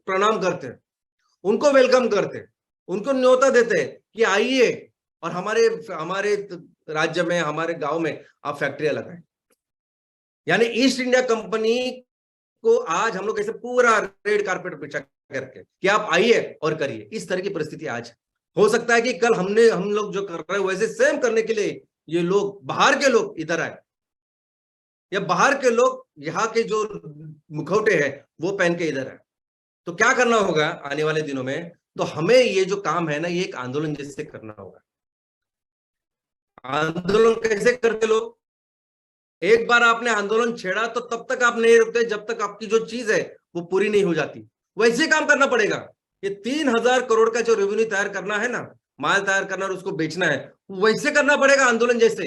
प्रणाम करते हैं, उनको वेलकम करते हैं, उनको न्योता देते हैं कि आइए और हमारे हमारे राज्य में, हमारे गांव में आप फैक्ट्रियां लगाएं। यानी ईस्ट इंडिया कंपनी को आज हम लोग ऐसे पूरा रेड कारपेट बिछा करके कि आप आइए और करिए, इस तरह की परिस्थिति आज। हो सकता है कि कल हम लोग जो कर रहे हैं वैसे सेम करने के लिए ये लोग, बाहर के लोग इधर आए, या बाहर के लोग यहाँ के जो मुखौटे हैं वो पहन के इधर आए। तो क्या करना होगा आने वाले दिनों में? तो हमें ये जो काम है ना, ये एक आंदोलन जैसे करना होगा। आंदोलन कैसे करते लोग? एक बार आपने आंदोलन छेड़ा तो तब तक आप नहीं रुकते जब तक आपकी जो चीज है वो पूरी नहीं हो जाती। वैसे काम करना पड़ेगा। ये 3,000 करोड़ का जो रेवेन्यू तैयार करना है ना, माल तैयार करना और उसको बेचना है, वैसे करना पड़ेगा आंदोलन जैसे,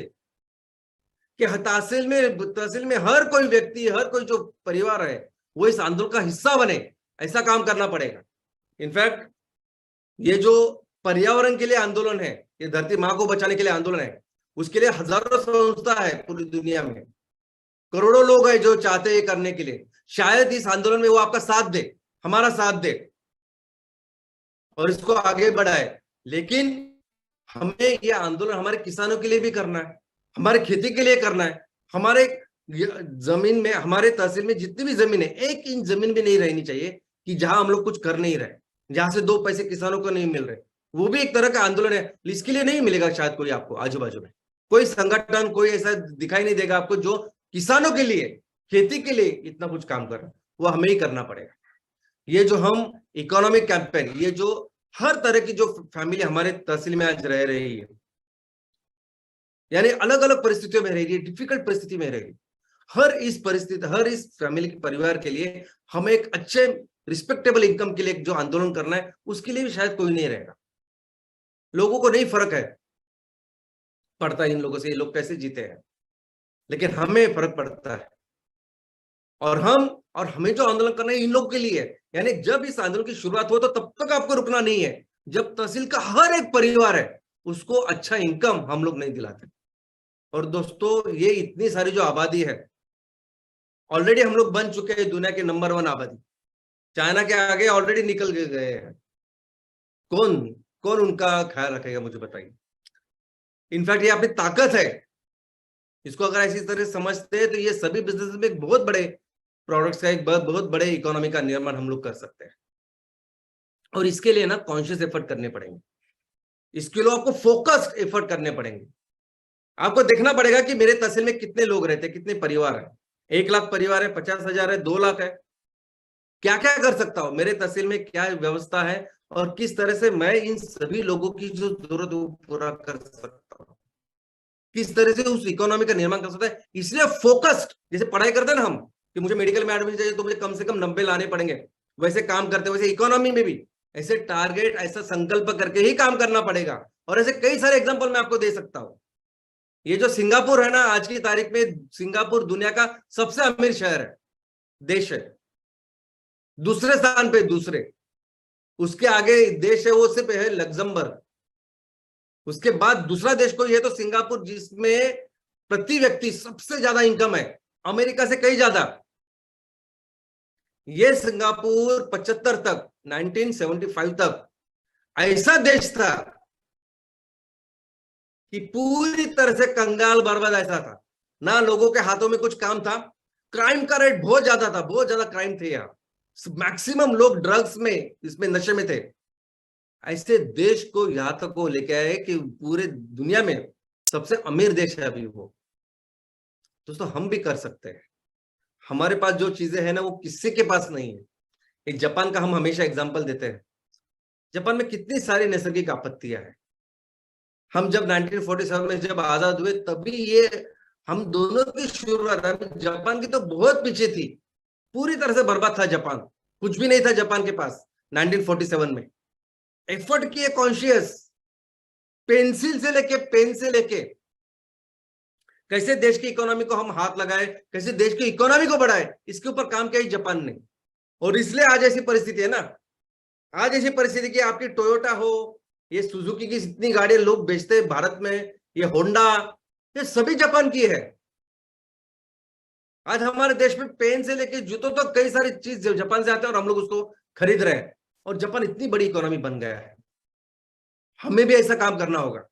कि तहसील में हर कोई व्यक्ति, हर कोई जो परिवार है वो इस आंदोलन का हिस्सा बने, ऐसा काम करना पड़ेगा। इनफैक्ट ये जो पर्यावरण के लिए आंदोलन है, ये धरती माँ को बचाने के लिए आंदोलन है, उसके लिए हजारों संस्था है पूरी दुनिया में, करोड़ों लोग हैं जो चाहते हैं करने के लिए। शायद इस आंदोलन में वो आपका साथ दे, हमारा साथ दे और इसको आगे बढ़ाए। लेकिन हमें ये आंदोलन हमारे किसानों के लिए भी करना है, हमारे खेती के लिए करना है। हमारे जमीन में, हमारे तहसील में जितनी भी जमीन है, 1 इंच जमीन भी नहीं रहनी चाहिए कि जहां हम लोग कुछ कर नहीं रहे, जहां से 2 पैसे किसानों को नहीं मिल रहे। वो भी एक तरह का आंदोलन है। इसके लिए नहीं मिलेगा शायद कोई आपको आजू बाजू में कोई संगठन, कोई ऐसा दिखाई नहीं देगा आपको जो किसानों के लिए, खेती के लिए इतना कुछ काम कर रहा है। वो हमें ही करना पड़ेगा। ये जो हम इकोनॉमिक कैंपेन, ये जो हर तरह की जो फैमिली हमारे तहसील में आज रह रही है, यानी अलग अलग परिस्थितियों में रह रही है, डिफिकल्ट परिस्थिति में रह रही है, हर इस फैमिली के परिवार के लिए हमें एक अच्छे रिस्पेक्टेबल इनकम के लिए जो आंदोलन करना है, उसके लिए भी शायद कोई नहीं रहेगा। लोगों को नहीं फर्क है पड़ता इन लोगों से, ये लोग कैसे जीते हैं, लेकिन हमें फर्क पड़ता है। और हमें जो आंदोलन करना है इन लोगों के लिए है। यानी जब इस आंदोलन की शुरुआत हो तो तब तक आपको रुकना नहीं है जब तहसील का हर एक परिवार है उसको अच्छा इनकम हम लोग नहीं दिलाते। और दोस्तों, ये इतनी सारी जो आबादी है, ऑलरेडी हम लोग बन चुके हैं दुनिया के नंबर 1 आबादी। चाइना के आगे ऑलरेडी निकल गए हैं। कौन कौन उनका ख्याल रखेगा, मुझे बताइए। इनफैक्ट ये अपनी ताकत है, इसको अगर ऐसी तरह समझते हैं तो ये सभी बिजनेस में एक बहुत बड़े प्रोडक्ट्स का, एक बहुत बड़े इकोनॉमी का निर्माण हम लोग कर सकते हैं। और इसके लिए ना कॉन्शियस एफर्ट करने पड़ेंगे, इसके लिए आपको फोकस्ड एफर्ट करने पड़ेंगे। आपको देखना पड़ेगा कि मेरे तहसील में कितने लोग रहते हैं, कितने परिवार है। 1 लाख परिवार है, 50,000 है, 2 लाख है, क्या क्या कर सकता हूं, मेरे तहसील में क्या व्यवस्था है और किस तरह से मैं इन सभी लोगों की जो जरूरत है वो पूरा कर सकता हूं, किस तरह से उस इकोनॉमी का निर्माण कर सकता है। इसलिए फोकस्ड, जैसे पढ़ाई करते हैं ना हम कि मुझे मेडिकल में एडमिशन चाहिए तो मुझे कम से कम 90 लाने पड़ेंगे, वैसे काम करते, वैसे इकोनॉमी में भी ऐसे टारगेट, ऐसा संकल्प करके ही काम करना पड़ेगा। और ऐसे कई सारे एग्जांपल मैं आपको दे सकता हूं। ये जो सिंगापुर है ना, आज की तारीख में सिंगापुर दुनिया का सबसे अमीर शहर है, देश है, दूसरे स्थान पे, उसके आगे देश है वो सिर्फ है लग्जमबर्ग। उसके बाद दूसरा देश कोई है तो सिंगापुर, जिसमें प्रति व्यक्ति सबसे ज्यादा इनकम है, अमेरिका से कहीं ज्यादा। ये सिंगापुर 75 तक, 1975 तक ऐसा देश था कि पूरी तरह से कंगाल बर्बाद ऐसा था, ना लोगों के हाथों में कुछ काम था, क्राइम का रेट बहुत ज्यादा था, बहुत ज्यादा क्राइम थे यहाँ, मैक्सिमम लोग ड्रग्स में, इसमें नशे में थे। ऐसे देश को यहां तक वो लेके आए कि पूरे दुनिया में सबसे अमीर देश है अभी वो। दोस्तों, हम भी कर सकते हैं। हमारे पास जो चीजें हैं ना वो किसी के पास नहीं है। एक जापान का हम हमेशा एग्जांपल देते हैं। जापान में कितनी सारी नैसर्गिक आपत्तियां हैं। हम जब 1947 में जब आजाद हुए तभी ये हम दोनों की शुरुआत, जापान की तो बहुत पीछे थी, पूरी तरह से बर्बाद था जापान, कुछ भी नहीं था जापान के पास 1947 में। एफर्ट किए कॉन्शियस, पेन से लेके कैसे देश की इकोनॉमी को हम हाथ लगाए, कैसे देश की इकोनॉमी को बढ़ाए, इसके ऊपर काम किया जापान ने। और इसलिए आज ऐसी परिस्थिति है ना, आज ऐसी परिस्थिति कि आपकी टोयोटा हो, ये सुजुकी की जितनी गाड़ियां लोग बेचते हैं भारत में, ये होंडा, ये सभी जापान की है। आज हमारे देश में पेन से लेके जूतों तक कई सारी चीज जापान से आते हैं और हम लोग उसको खरीद रहे हैं, और जापान इतनी बड़ी इकोनॉमी बन गया है। हमें भी ऐसा काम करना होगा,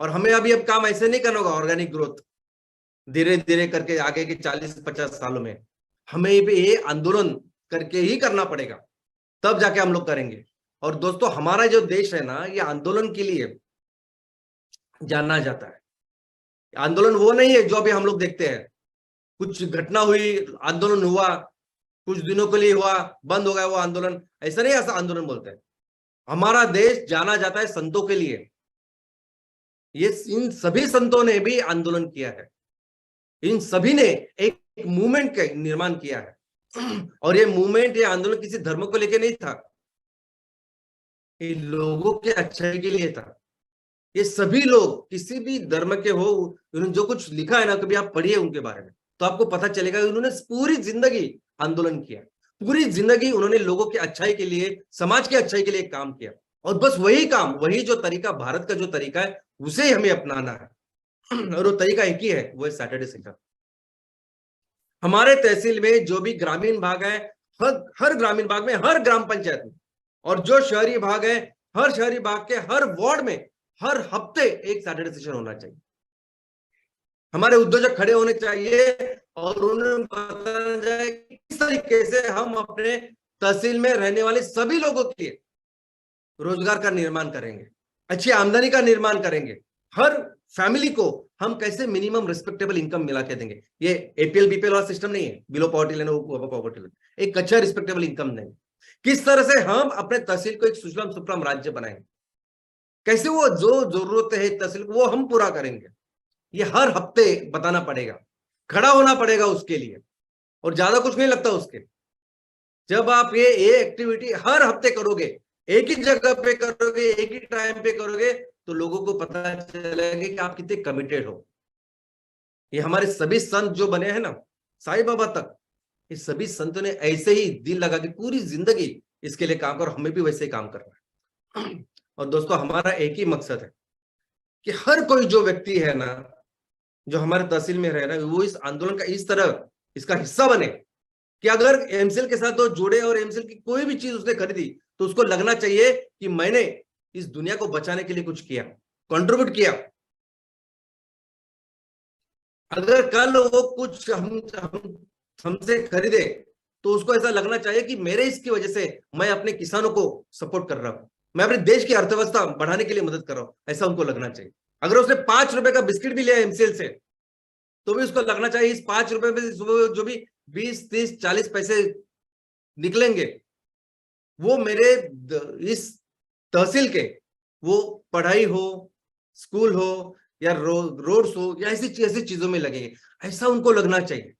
और हमें अभी अब काम ऐसे नहीं करना होगा ऑर्गेनिक ग्रोथ धीरे धीरे करके आगे के 40-50 सालों में। हमें भी ये आंदोलन करके ही करना पड़ेगा, तब जाके हम लोग करेंगे। और दोस्तों, हमारा जो देश है ना, ये आंदोलन के लिए जाना जाता है। आंदोलन वो नहीं है जो अभी हम लोग देखते हैं, कुछ घटना हुई, आंदोलन हुआ, कुछ दिनों के लिए हुआ, बंद हो गया वो आंदोलन, ऐसा नहीं, ऐसा आंदोलन बोलते हैं। हमारा देश जाना जाता है संतों के लिए। ये इन सभी संतों ने भी आंदोलन किया है, इन सभी ने एक मूवमेंट का निर्माण किया है। और ये मूवमेंट, ये आंदोलन किसी धर्म को लेकर नहीं था, ये लोगों के अच्छाई के लिए था। ये सभी लोग किसी भी धर्म के हो, उन्होंने जो कुछ लिखा है ना, कभी आप पढ़िए उनके बारे में तो आपको पता चलेगा उन्होंने पूरी जिंदगी आंदोलन किया, पूरी जिंदगी उन्होंने लोगों की अच्छाई के लिए, समाज की अच्छाई के लिए काम किया। और बस वही काम, वही जो तरीका, भारत का जो तरीका है, उसे हमें अपनाना है। और वो तरीका एक ही है, वो है सैटरडे सेंटर। हमारे तहसील में जो भी ग्रामीण भाग है, हर ग्रामीण भाग में, हर ग्राम पंचायत में, और जो शहरी भाग है, हर शहरी भाग के हर वार्ड में हर हफ्ते एक सैटरडे सेशन होना चाहिए। हमारे उद्योजक खड़े होने चाहिए और उन्हें बताना जाए किस तरीके से हम अपने तहसील में रहने वाले सभी लोगों के लिए रोजगार का निर्माण करेंगे, अच्छी आमदनी का निर्माण करेंगे। हर फैमिली को हम कैसे मिनिमम रिस्पेक्टेबल इनकम मिला के देंगे। ये एपीएल बीपीएल वाला सिस्टम नहीं है, below poverty line, poverty line, एक अच्छा रिस्पेक्टेबल इनकम देंगे। किस तरह से हम अपने तहसील को एक सुजलाम सुफलाम राज्य बनाएंगे, कैसे वो जो जरूरत है तहसील को वो हम पूरा करेंगे। ये हर हफ्ते बताना पड़ेगा, खड़ा होना पड़ेगा उसके लिए, और ज्यादा कुछ नहीं लगता उसके। जब आप ये एक्टिविटी हर हफ्ते करोगे, एक ही जगह पे करोगे, एक ही टाइम पे करोगे, तो लोगों को पता चलेगा कि आप कितने कमिटेड हो। ये हमारे सभी संत जो बने हैं ना, साईं बाबा तक, ये सभी संतों ने ऐसे ही दिल लगा के पूरी जिंदगी इसके लिए काम कर, हमें भी वैसे ही काम करना है। और दोस्तों, हमारा एक ही मकसद है कि हर कोई जो व्यक्ति है ना, जो हमारे तहसील में रह रहा है, वो इस आंदोलन का इस तरह इसका हिस्सा बने कि अगर एमसीएल के साथ वो जुड़े और एमसीएल की कोई भी चीज उसने खरीदी, तो उसको लगना चाहिए कि मैंने इस दुनिया को बचाने के लिए कुछ किया, कंट्रीब्यूट किया। अगर कल वो कुछ हमसे खरीदे, तो उसको ऐसा लगना चाहिए कि मेरे इसकी वजह से मैं अपने किसानों को सपोर्ट कर रहा हूं, मैं अपने देश की अर्थव्यवस्था बढ़ाने के लिए मदद कर रहा हूं, ऐसा उनको लगना चाहिए। अगर उसने 5 रुपए का बिस्किट भी लिया एमसीएल से, तो भी उसको लगना चाहिए इस 5 रुपए में जो भी 20, 30, 40 पैसे निकलेंगे, वो मेरे इस तहसील के, वो पढ़ाई हो, स्कूल हो, या रोड्स हो, या ऐसी चीजों में लगेंगे, ऐसा उनको लगना चाहिए।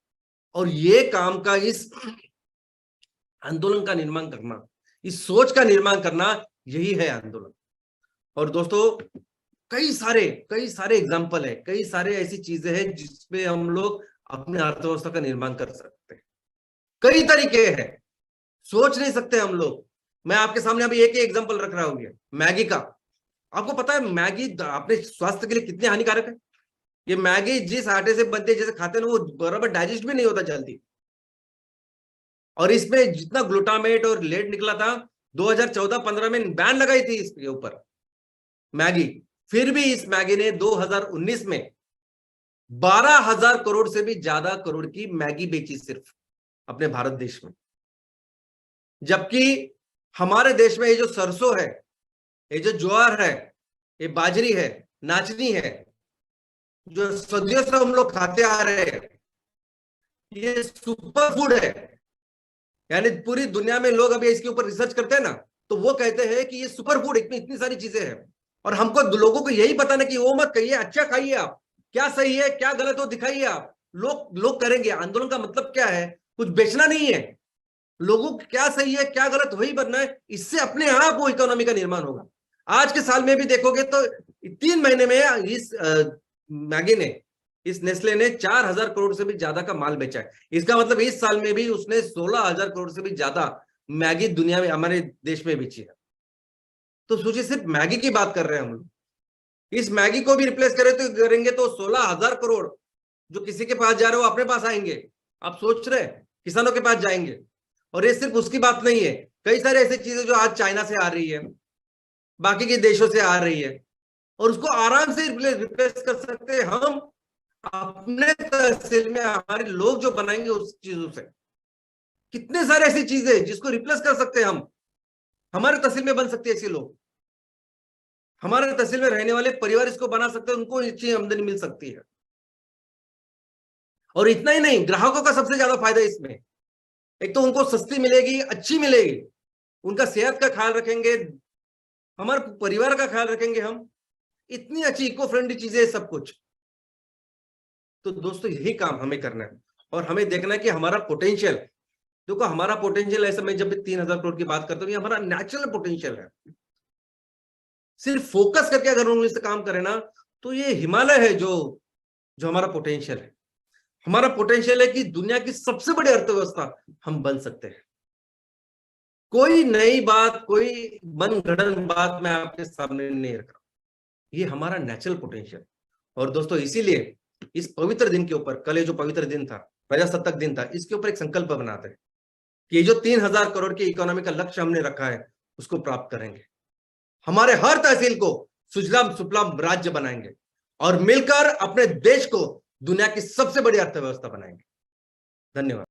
और ये काम का, इस आंदोलन का निर्माण करना, इस सोच का निर्माण करना, यही है आंदोलन। और दोस्तों, कई सारे एग्जाम्पल है, कई सारे ऐसी चीजें हैं जिसपे हम लोग अपने अर्थव्यवस्था का निर्माण कर सकते हैं। कई तरीके हैं, सोच नहीं सकते हम लोग। मैं आपके सामने अभी एक ही एग्जाम्पल रख रहा हूँ, मैगी का। आपको पता है मैगी अपने स्वास्थ्य के लिए कितनी हानिकारक है? ये मैगी जिस आटे से बनती है, जैसे खाते हैं, वो बराबर डाइजेस्ट भी नहीं होता जल्दी। और इसमें जितना ग्लूटामेट और लेड निकला था, 2014-15 में बैन लगाई थी इसके ऊपर मैगी। फिर भी इस मैगी ने 2019 में 12,000 करोड़ से भी ज्यादा करोड़ की मैगी बेची सिर्फ अपने भारत देश में। जबकि हमारे देश में ये जो सरसों है, ये जो ज्वार है, ये बाजरी है, नाचनी है, जो सदियों से हम लोग खाते आ रहे हैं, ये सुपर फूड है। यानी पूरी दुनिया में लोग अभी इसके ऊपर रिसर्च करते हैं ना, तो वो कहते हैं कि ये सुपर फूड, इतनी सारी चीजें हैं। और हमको लोगों को यही बताना कि वो मत कहिए, अच्छा खाइए आप, क्या सही है क्या गलत हो दिखाइए आप, लोग करेंगे। आंदोलन का मतलब क्या है? कुछ बेचना नहीं है, लोगों को क्या सही है क्या गलत वही बनना है। इससे अपने आप वो इकोनॉमी का निर्माण होगा। आज के साल में भी देखोगे तो 3 महीने में इस मैगी ने, इस नेस्ले ने 4,000 करोड़ से भी ज्यादा का माल बेचा है। इसका मतलब इस साल में भी उसने 16,000 करोड़ से भी ज्यादा मैगी दुनिया में, हमारे देश में बेची है। तो सोचिए, सिर्फ मैगी की बात कर रहे हैं हम लोग। इस मैगी को भी रिप्लेस करेंगे तो 16,000 करोड़ जो किसी के पास जा रहे हो अपने पास आएंगे। आप सोच रहे हैं, किसानों के पास जाएंगे। और ये सिर्फ उसकी बात नहीं है, कई सारे ऐसी चीजें जो आज चाइना से आ रही है, बाकी के देशों से आ रही है, और उसको आराम से रिप्लेस कर सकते हैं हम अपने तहसील में, हमारे लोग जो बनाएंगे उस चीजों से। कितने सारे ऐसी चीजें जिसको रिप्लेस कर सकते हैं हम, हमारे तहसील में बन सकती है ऐसे लोग, हमारे तहसील में रहने वाले परिवार इसको बना सकते हैं, उनको अच्छी आमदनी मिल सकती है। और इतना ही नहीं, ग्राहकों का सबसे ज्यादा फायदा इसमें, एक तो उनको सस्ती मिलेगी, अच्छी मिलेगी, उनका सेहत का ख्याल रखेंगे, हमारे परिवार का ख्याल रखेंगे हम, इतनी अच्छी इको फ्रेंडली चीजें सब कुछ। तो दोस्तों यही काम हमें करना है, और हमें देखना है कि हमारा पोटेंशियल, देखो हमारा पोटेंशियल ऐसा, मैं जब भी 3,000 करोड़ की बात करता हूँ, ये हमारा नेचुरल पोटेंशियल है। सिर्फ फोकस करके अगर हम इससे काम करें ना, तो ये हिमालय है जो जो हमारा पोटेंशियल है। हमारा पोटेंशियल है कि दुनिया की सबसे बड़ी अर्थव्यवस्था हम बन सकते हैं। कोई नई बात, कोई मनगढ़ंत बात मैं आपके सामने नहीं रख रहा, ये हमारा नेचुरल पोटेंशियल। और दोस्तों इसीलिए इस पवित्र दिन के ऊपर, कल ये जो पवित्र दिन था, प्रजासत्ताक दिन था, इसके ऊपर एक संकल्प बनाते हैं कि ये जो 3,000 करोड़ की इकोनॉमी का लक्ष्य हमने रखा है उसको प्राप्त करेंगे, हमारे हर तहसील को सुजलाम सुफलाम राज्य बनाएंगे, और मिलकर अपने देश को दुनिया की सबसे बड़ी अर्थव्यवस्था बनाएंगे। धन्यवाद।